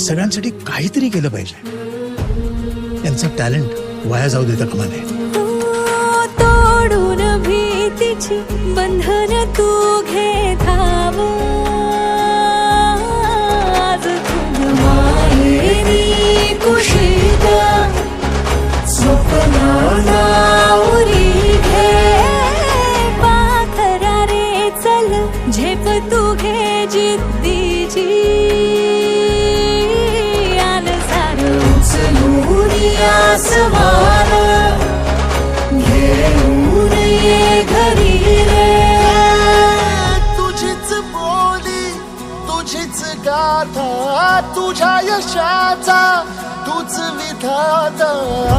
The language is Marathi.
सगळ्यांसाठी काहीतरी केलं पाहिजे. यांचं टॅलेंट वाया जाऊ देता कामा नये. तोडून भीतीची बंधन तू घे धाव, आज तुझ माहेरी कुशीत स्वप्नाला उरी घे. पाखरा रे चल झेप तू घे जिद्दीची, आन सार उचलून आसमान घेऊन ये घरी रे. तुझीच बोली तुझीच गाथा, तुझ्या यशाचा तूच विधाता.